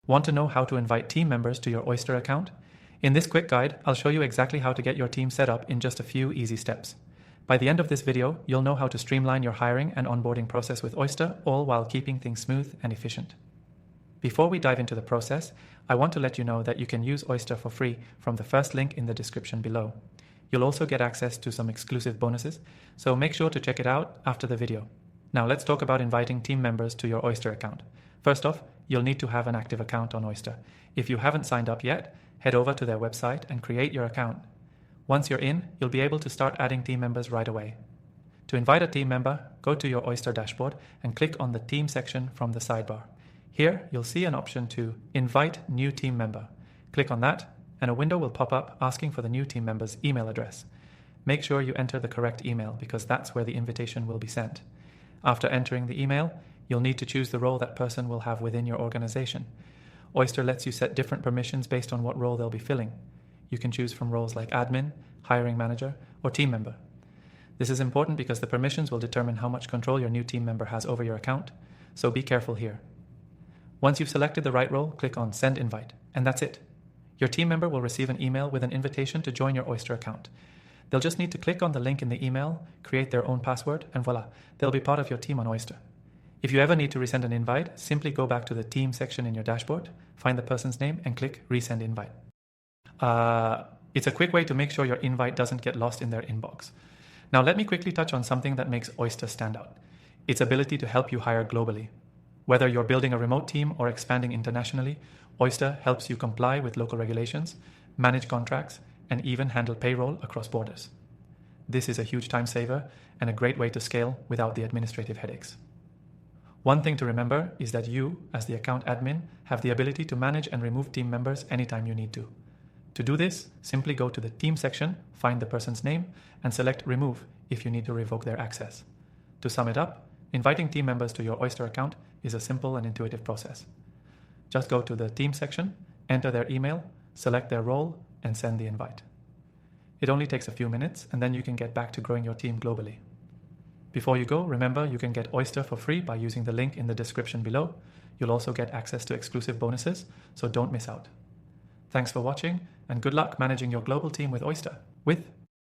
Want to know how to invite team members to your Oyster account? In this quick guide, I'll show you exactly how to get your team set up in just a few easy steps. By the end of this video, you'll know how to streamline your hiring and onboarding process with Oyster, all while keeping things smooth and efficient. Before we dive into the process, I want to let you know that you can use Oyster for free from the first link in the description below. You'll also get access to some exclusive bonuses, so make sure to check it out after the video. Now let's talk about inviting team members to your Oyster account. First off, you'll need to have an active account on Oyster. If you haven't signed up yet, head over to their website and create your account. Once you're in, you'll be able to start adding team members right away. To invite a team member, go to your Oyster dashboard and click on the Team section from the sidebar. Here, you'll see an option to Invite New Team Member. Click on that, and a window will pop up asking for the new team member's email address. Make sure you enter the correct email because that's where the invitation will be sent. After entering the email, you'll need to choose the role that person will have within your organization. Oyster lets you set different permissions based on what role they'll be filling. You can choose from roles like admin, hiring manager, or team member. This is important because the permissions will determine how much control your new team member has over your account, so be careful here. Once you've selected the right role, click on Send Invite, and that's it. Your team member will receive an email with an invitation to join your Oyster account. They'll just need to click on the link in the email, create their own password, and voila, they'll be part of your team on Oyster. If you ever need to resend an invite, simply go back to the Team section in your dashboard, find the person's name, and click Resend Invite. It's a quick way to make sure your invite doesn't get lost in their inbox. Now let me quickly touch on something that makes Oyster stand out: its ability to help you hire globally. Whether you're building a remote team or expanding internationally, Oyster helps you comply with local regulations, manage contracts, and even handle payroll across borders. This is a huge time saver and a great way to scale without the administrative headaches. One thing to remember is that you, as the account admin, have the ability to manage and remove team members anytime you need to. To do this, simply go to the Team section, find the person's name, and select Remove if you need to revoke their access. To sum it up, inviting team members to your Oyster account is a simple and intuitive process. Just go to the Team section, enter their email, select their role, and send the invite. It only takes a few minutes, and then you can get back to growing your team globally. Before you go, remember you can get Oyster for free by using the link in the description below. You'll also get access to exclusive bonuses, so don't miss out. Thanks for watching, and good luck managing your global team with Oyster.